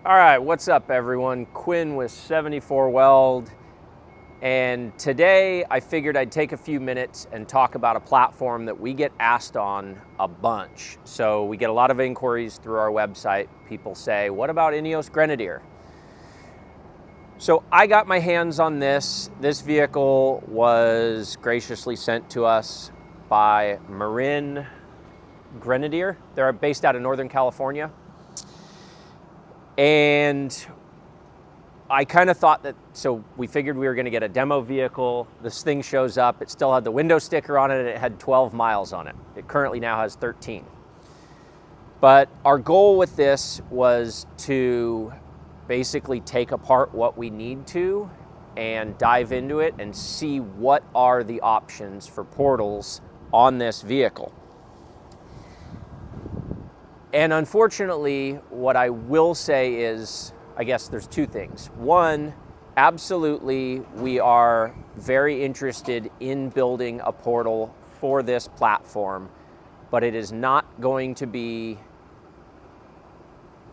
All right, what's up everyone? Quinn with 74 Weld, and today I figured I'd take a few minutes and talk about a platform that we get asked on a bunch. So we get a lot of inquiries through our website. People say, what about INEOS Grenadier? So I got my hands on this. This vehicle was graciously sent to us by INEOS Grenadier. They're based out of Northern California. And I kind of thought that, so we figured we were going to get a demo vehicle. This thing shows up. It still had the window sticker on it, and it had 12 miles on it. It currently now has 13. But our goal with this was to basically take apart what we need to and dive into it and see what are the options for portals on this vehicle. And unfortunately, what I will say is, I guess there's two things. One, absolutely, we are very interested in building a portal for this platform, but it is not going to be,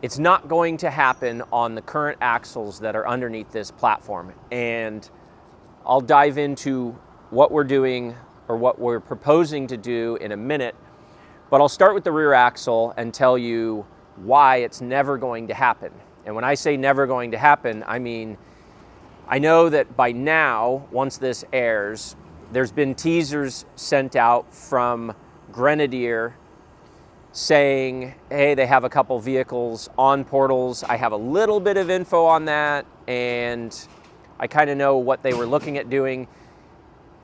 it's not going to happen on the current axles that are underneath this platform. And I'll dive into what we're doing or what we're proposing to do in a minute. But I'll start with the rear axle and tell you why it's never going to happen. And when I say never going to happen, I mean, I know that by now, once this airs, there's been teasers sent out from Grenadier saying, hey, they have a couple vehicles on portals. I have a little bit of info on that, and I kind of know what they were looking at doing.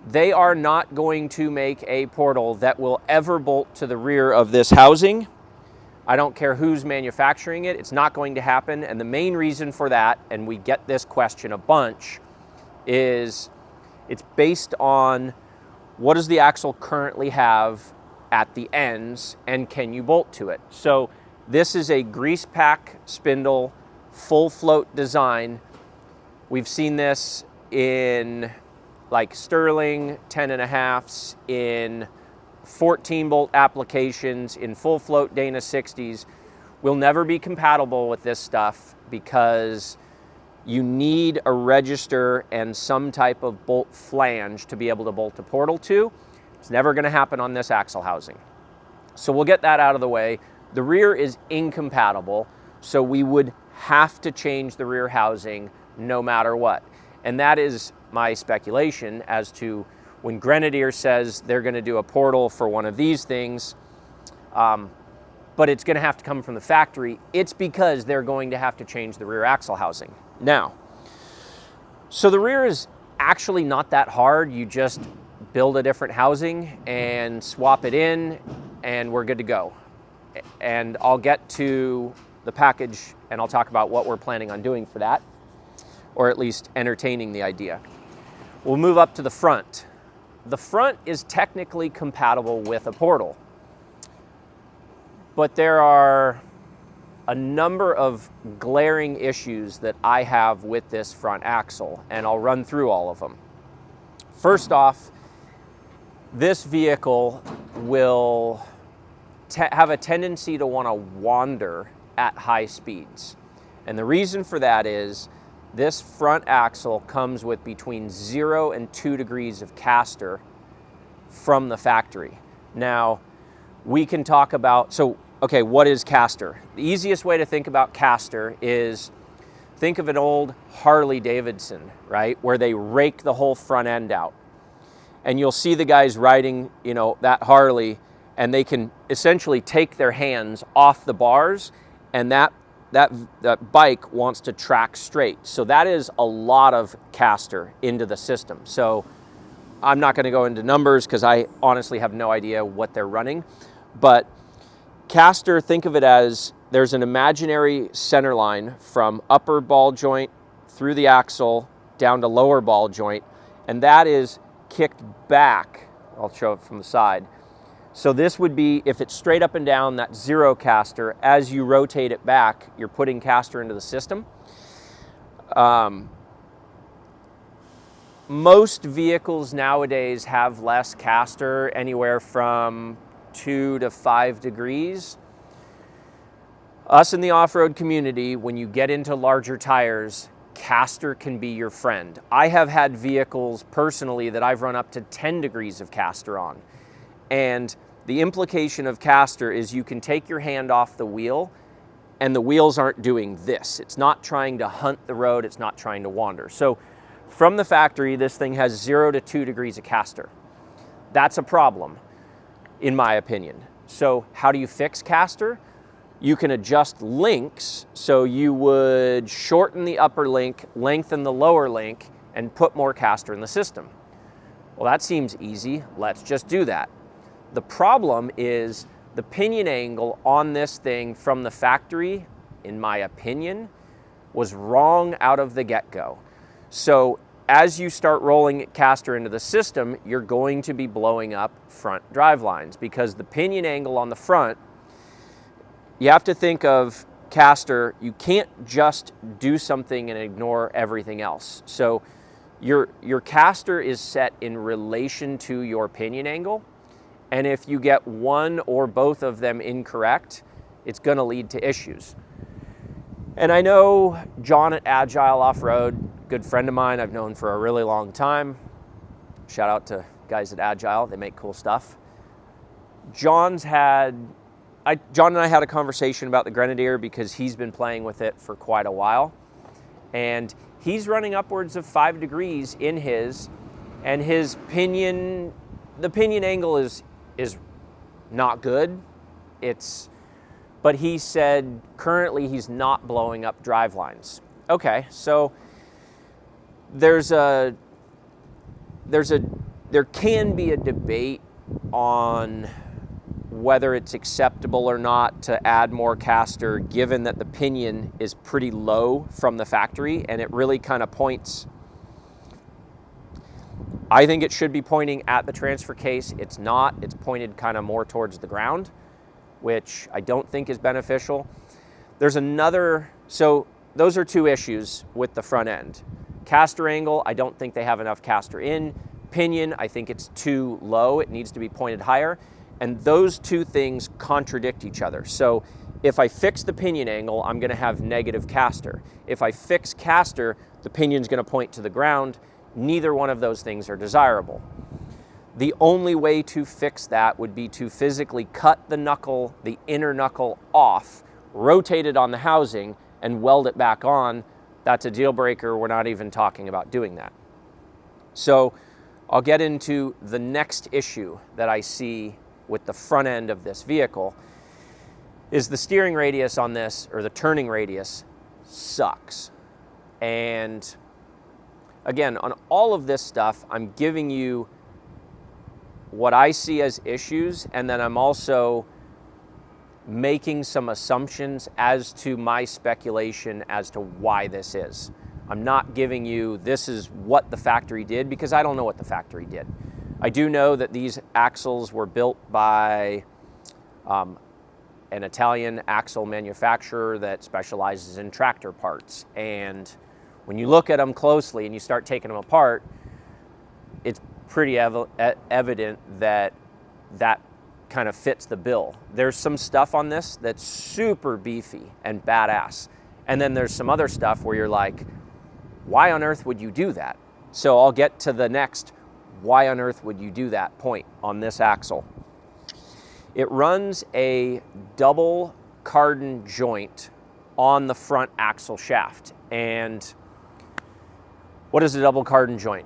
They are not going to make a portal that will ever bolt to the rear of this housing. I don't care who's manufacturing it, it's not going to happen. And the main reason for that, and we get this question a bunch, is it's based on what does the axle currently have at the ends and can you bolt to it? So this is a grease pack spindle, full float design. We've seen this in like Sterling 10.5s, in 14 bolt applications, in full float Dana 60s. Will never be compatible with this stuff because you need a register and some type of bolt flange to be able to bolt a portal to. It's never going to happen on this axle housing. So we'll get that out of the way. The rear is incompatible, so we would have to change the rear housing no matter what. And that is my speculation as to when Grenadier says they're going to do a portal for one of these things, but it's going to have to come from the factory. It's because they're going to have to change the rear axle housing. Now, so the rear is actually not that hard. You just build a different housing and swap it in, and we're good to go. And I'll get to the package, and I'll talk about what we're planning on doing for that, or at least entertaining the idea. We'll move up to the front. The front is technically compatible with a portal, but there are a number of glaring issues that I have with this front axle, and I'll run through all of them. First off, this vehicle will have a tendency to want to wander at high speeds. And the reason for that is this front axle comes with between 0 and 2 degrees of caster from the factory. Now, we can talk about, so, okay, what is caster? The easiest way to think about caster is think of an old Harley Davidson, right? Where they rake the whole front end out. And you'll see the guys riding, you know, that Harley, and they can essentially take their hands off the bars, and that bike wants to track straight. So that is a lot of caster into the system. So I'm not going to go into numbers because I honestly have no idea what they're running. But caster, think of it as there's an imaginary center line from upper ball joint through the axle down to lower ball joint, and that is kicked back. I'll show it from the side. So this would be, if it's straight up and down, that 0 caster. As you rotate it back, you're putting caster into the system. Most vehicles nowadays have less caster, anywhere from 2 to 5 degrees. Us in the off-road community, when you get into larger tires, caster can be your friend. I have had vehicles personally that I've run up to 10 degrees of caster on. And the implication of caster is you can take your hand off the wheel and the wheels aren't doing this. It's not trying to hunt the road, it's not trying to wander. So from the factory, this thing has 0 to 2 degrees of caster. That's a problem, in my opinion. So how do you fix caster? You can adjust links, so you would shorten the upper link, lengthen the lower link, and put more caster in the system. Well, that seems easy. Let's just do that. The problem is the pinion angle on this thing from the factory, in my opinion, was wrong out of the get-go. So as you start rolling caster into the system, you're going to be blowing up front drive lines because the pinion angle on the front, you have to think of caster, you can't just do something and ignore everything else. So your caster is set in relation to your pinion angle, and if you get one or both of them incorrect, it's going to lead to issues. And I know John at Agile Off-Road, good friend of mine I've known for a really long time. Shout out to guys at Agile, they make cool stuff. John and I had a conversation about the Grenadier because he's been playing with it for quite a while. And he's running upwards of 5 degrees in his, and his pinion, the pinion angle is not good. But he said currently he's not blowing up drive lines. Okay, so there can be a debate on whether it's acceptable or not to add more caster given that the pinion is pretty low from the factory and it really kind of points. I think it should be pointing at the transfer case. It's not. It's pointed kind of more towards the ground, which I don't think is beneficial. There's another, so those are two issues with the front end. Caster angle, I don't think they have enough caster in. Pinion, I think it's too low. It needs to be pointed higher. And those two things contradict each other. So if I fix the pinion angle, I'm going to have negative caster. If I fix caster, the pinion's going to point to the ground. Neither one of those things are desirable. The only way to fix that would be to physically cut the knuckle, the inner knuckle off, rotate it on the housing, and weld it back on. That's a deal breaker. We're not even talking about doing that. So I'll get into the next issue that I see with the front end of this vehicle is the steering radius on this, or the turning radius, sucks. And again, on all of this stuff, I'm giving you what I see as issues, and then I'm also making some assumptions as to my speculation as to why this is. I'm not giving you this is what the factory did because I don't know what the factory did. I do know that these axles were built by an Italian axle manufacturer that specializes in tractor parts. And when you look at them closely and you start taking them apart, it's pretty evident that that kind of fits the bill. There's some stuff on this that's super beefy and badass. And then there's some other stuff where you're like, why on earth would you do that? So I'll get to the next why on earth would you do that point on this axle. It runs a double cardan joint on the front axle shaft. And what is a double cardan joint?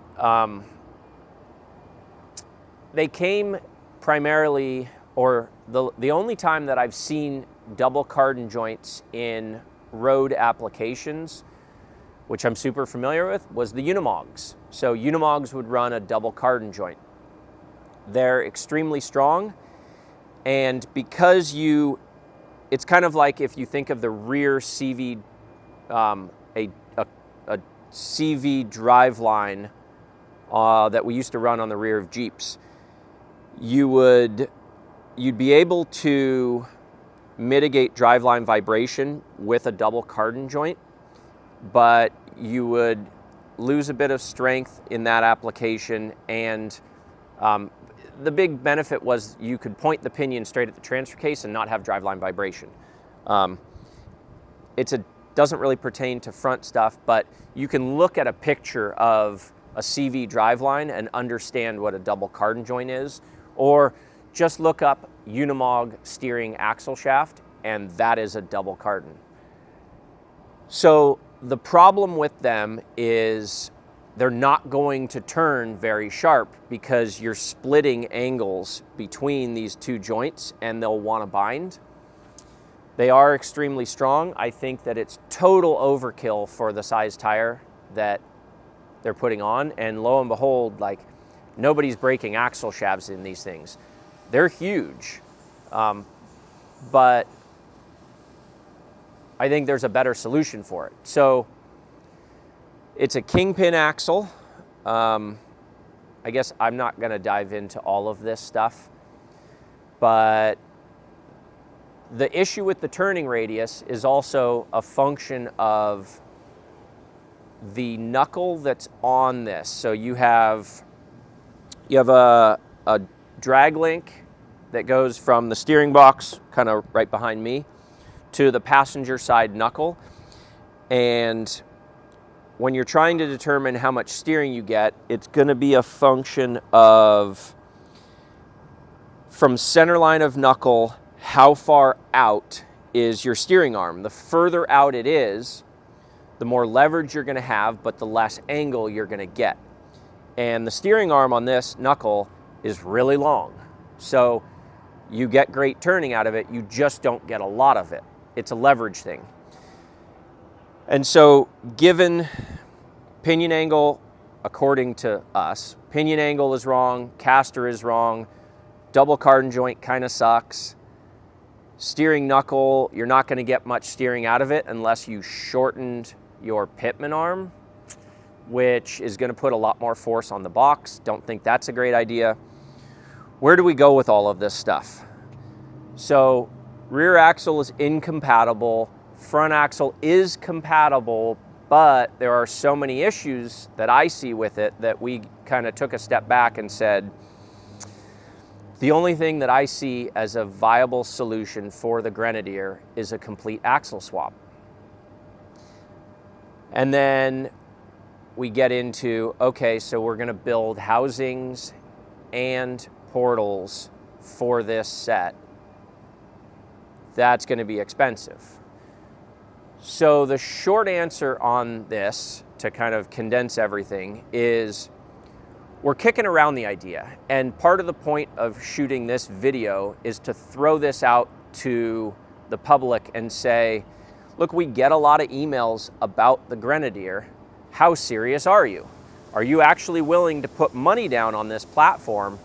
They came primarily, or the only time that I've seen double cardan joints in road applications, which I'm super familiar with, was the Unimogs. So Unimogs would run a double cardan joint. They're extremely strong, and because it's kind of like if you think of the rear CV, a CV driveline that we used to run on the rear of Jeeps, you'd be able to mitigate driveline vibration with a double cardan joint, but you would lose a bit of strength in that application. And the big benefit was you could point the pinion straight at the transfer case and not have driveline vibration. doesn't really pertain to front stuff, but you can look at a picture of a CV driveline and understand what a double cardan joint is, or just look up Unimog steering axle shaft, and that is a double cardan. So the problem with them is they're not going to turn very sharp because you're splitting angles between these two joints and they'll want to bind. They are extremely strong. I think that it's total overkill for the size tire that they're putting on, and lo and behold, like, nobody's breaking axle shafts in these things. They're huge, but I think there's a better solution for it. So it's a kingpin axle. I guess I'm not going to dive into all of this stuff, but the issue with the turning radius is also a function of the knuckle that's on this. So you have a drag link that goes from the steering box, kind of right behind me, to the passenger side knuckle. And when you're trying to determine how much steering you get, it's going to be a function of, from center line of knuckle, how far out is your steering arm. The further out it is, the more leverage you're going to have, but the less angle you're going to get. And the steering arm on this knuckle is really long. So you get great turning out of it, you just don't get a lot of it. It's a leverage thing. And so given pinion angle, according to us, pinion angle is wrong, caster is wrong, double cardan joint kind of sucks. Steering knuckle, you're not going to get much steering out of it unless you shortened your pitman arm, which is going to put a lot more force on the box. Don't think that's a great idea. Where do we go with all of this stuff? So rear axle is incompatible, front axle is compatible, but there are so many issues that I see with it that we kind of took a step back and said, the only thing that I see as a viable solution for the Grenadier is a complete axle swap. And then we get into, okay, so we're going to build housings and portals for this set. That's going to be expensive. So the short answer on this, to kind of condense everything, is we're kicking around the idea. And part of the point of shooting this video is to throw this out to the public and say, look, we get a lot of emails about the Grenadier. How serious are you? Are you actually willing to put money down on this platform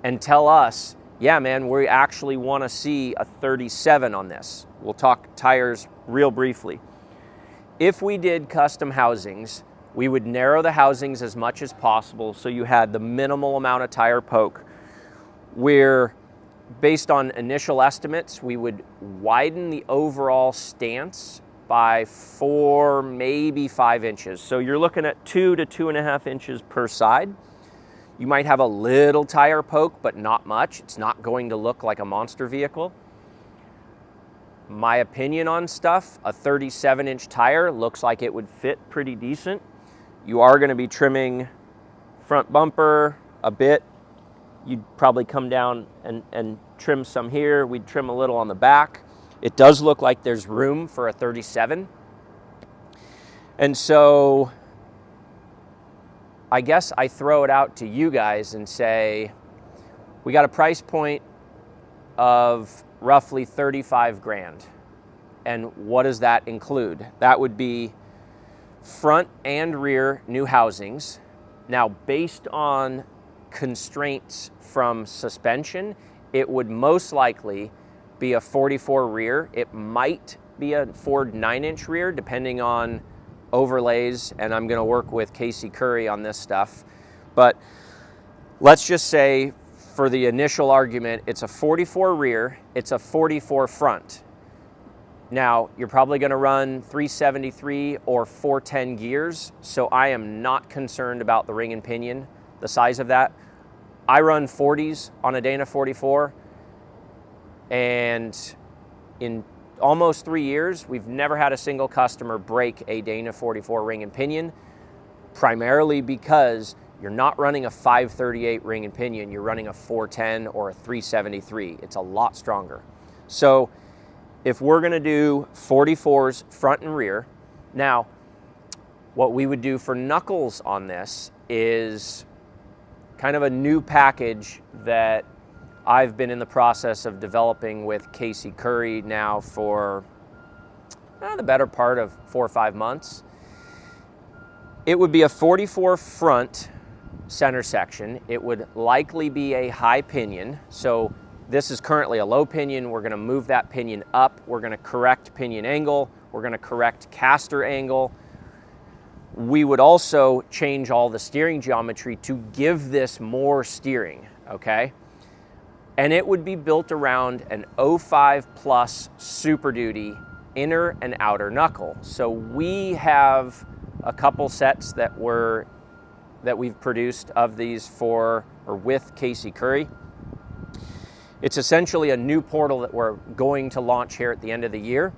and tell us, yeah, man, we actually want to see a 37 on this? We'll talk tires real briefly. If we did custom housings, we would narrow the housings as much as possible so you had the minimal amount of tire poke. Where, based on initial estimates, we would widen the overall stance by 4, maybe 5 inches. So you're looking at 2 to 2.5 inches per side. You might have a little tire poke, but not much. It's not going to look like a monster vehicle. My opinion on stuff, a 37-inch tire looks like it would fit pretty decent. You are going to be trimming front bumper a bit. You'd probably come down and trim some here. We'd trim a little on the back. It does look like there's room for a 37. And so I guess I throw it out to you guys and say, we got a price point of roughly 35 grand. And what does that include? That would be front and rear new housings. Now, based on constraints from suspension, it would most likely be a 44 rear. It might be a Ford 9-inch rear, depending on overlays, and I'm going to work with Casey Curry on this stuff. But let's just say, for the initial argument, it's a 44 rear, it's a 44 front. Now, you're probably going to run 373 or 410 gears, so I am not concerned about the ring and pinion, the size of that. I run 40s on a Dana 44, and in almost 3 years, we've never had a single customer break a Dana 44 ring and pinion, primarily because you're not running a 538 ring and pinion, you're running a 410 or a 373. It's a lot stronger. So if we're gonna do 44s front and rear, now what we would do for knuckles on this is kind of a new package that I've been in the process of developing with Casey Curry now for the better part of 4 or 5 months. It would be a 44 front center section. It would likely be a high pinion. So this is currently a low pinion. We're gonna move that pinion up. We're gonna correct pinion angle. We're gonna correct caster angle. We would also change all the steering geometry to give this more steering, okay? And it would be built around an 05 Plus Super Duty inner and outer knuckle. So we have a couple sets that we've produced of these for or with Casey Curry. It's essentially a new portal that we're going to launch here at the end of the year,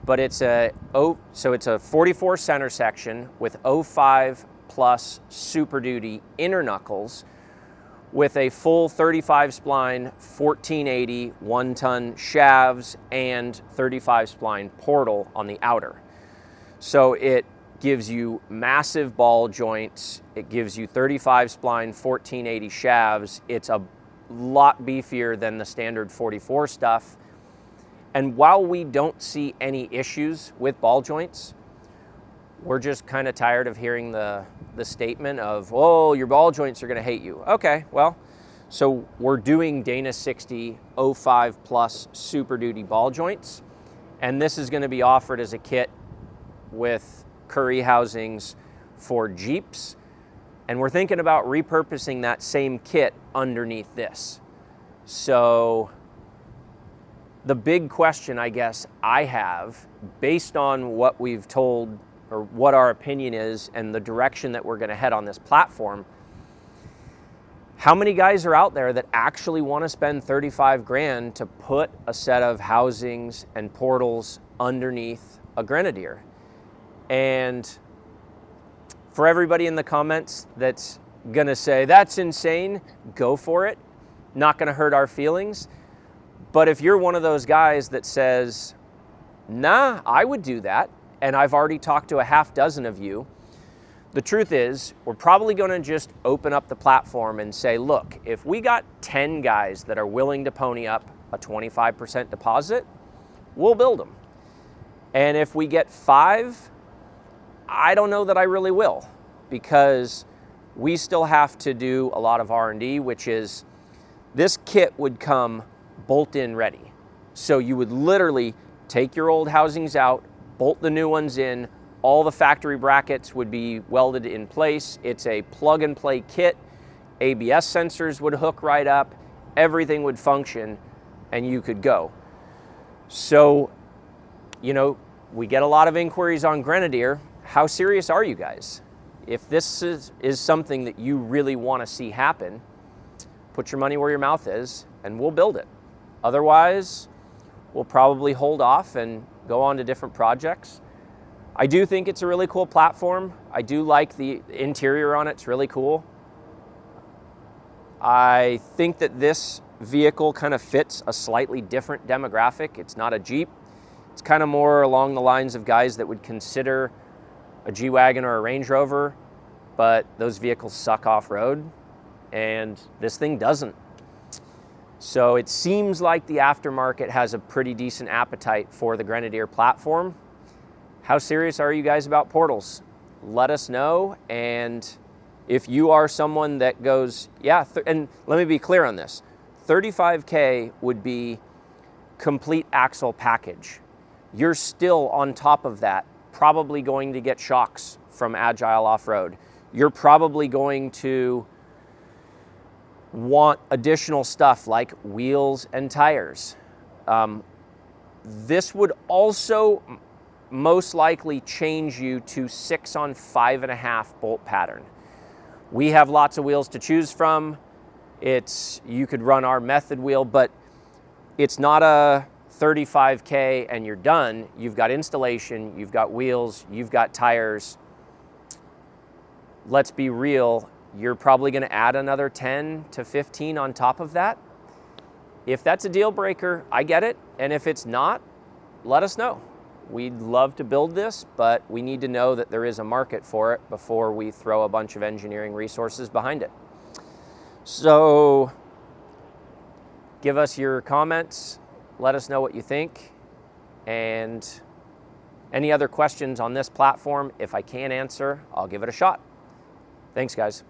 but it's a 44 center section with 05 Plus Super Duty inner knuckles with a full 35 spline 1480 1-ton shafts and 35 spline portal on the outer. So it gives you massive ball joints. It gives you 35 spline 1480 shafts. It's a lot beefier than the standard 44 stuff. And while we don't see any issues with ball joints, we're just kind of tired of hearing the statement of, oh, your ball joints are gonna hate you. Okay, well, so we're doing Dana 60 05 Plus Super Duty ball joints, and this is gonna be offered as a kit with Curry housings for Jeeps, and we're thinking about repurposing that same kit underneath this. So the big question I guess I have, based on what we've told or what our opinion is and the direction that we're gonna head on this platform, how many guys are out there that actually wanna spend 35 grand to put a set of housings and portals underneath a Grenadier? And for everybody in the comments that's gonna say, that's insane, go for it. Not gonna hurt our feelings. But if you're one of those guys that says, nah, I would do that, and I've already talked to a half dozen of you, the truth is, we're probably gonna just open up the platform and say, look, if we got 10 guys that are willing to pony up a 25% deposit, we'll build them. And if we get 5, I don't know that I really will, because we still have to do a lot of R&D, which is, this kit would come bolt-in ready. So you would literally take your old housings out, bolt the new ones in, all the factory brackets would be welded in place. It's a plug-and-play kit. ABS sensors would hook right up, everything would function, and you could go. So, you know, we get a lot of inquiries on Grenadier. How serious are you guys? If this is something that you really want to see happen, put your money where your mouth is, and we'll build it. Otherwise, we'll probably hold off and go on to different projects. I do think it's a really cool platform. I do like the interior on it, it's really cool. I think that this vehicle kind of fits a slightly different demographic. It's not a Jeep. It's kind of more along the lines of guys that would consider a G-Wagon or a Range Rover, but those vehicles suck off-road, and this thing doesn't. So it seems like the aftermarket has a pretty decent appetite for the Grenadier platform. How serious are you guys about portals? Let us know, and if you are someone that goes, yeah, and let me be clear on this, 35K would be complete axle package. You're still on top of that, probably going to get shocks from Agile Off-Road. You're probably going to want additional stuff like wheels and tires. This would also most likely change you to 6 on 5.5 bolt pattern. We have lots of wheels to choose from. You could run our method wheel, but it's not a $35K and you're done. You've got installation, you've got wheels, you've got tires. Let's be real, you're probably going to add another 10 to 15 on top of that. If that's a deal breaker, I get it. And if it's not, let us know. We'd love to build this, but we need to know that there is a market for it before we throw a bunch of engineering resources behind it. So give us your comments. Let us know what you think. And any other questions on this platform, if I can't answer, I'll give it a shot. Thanks, guys.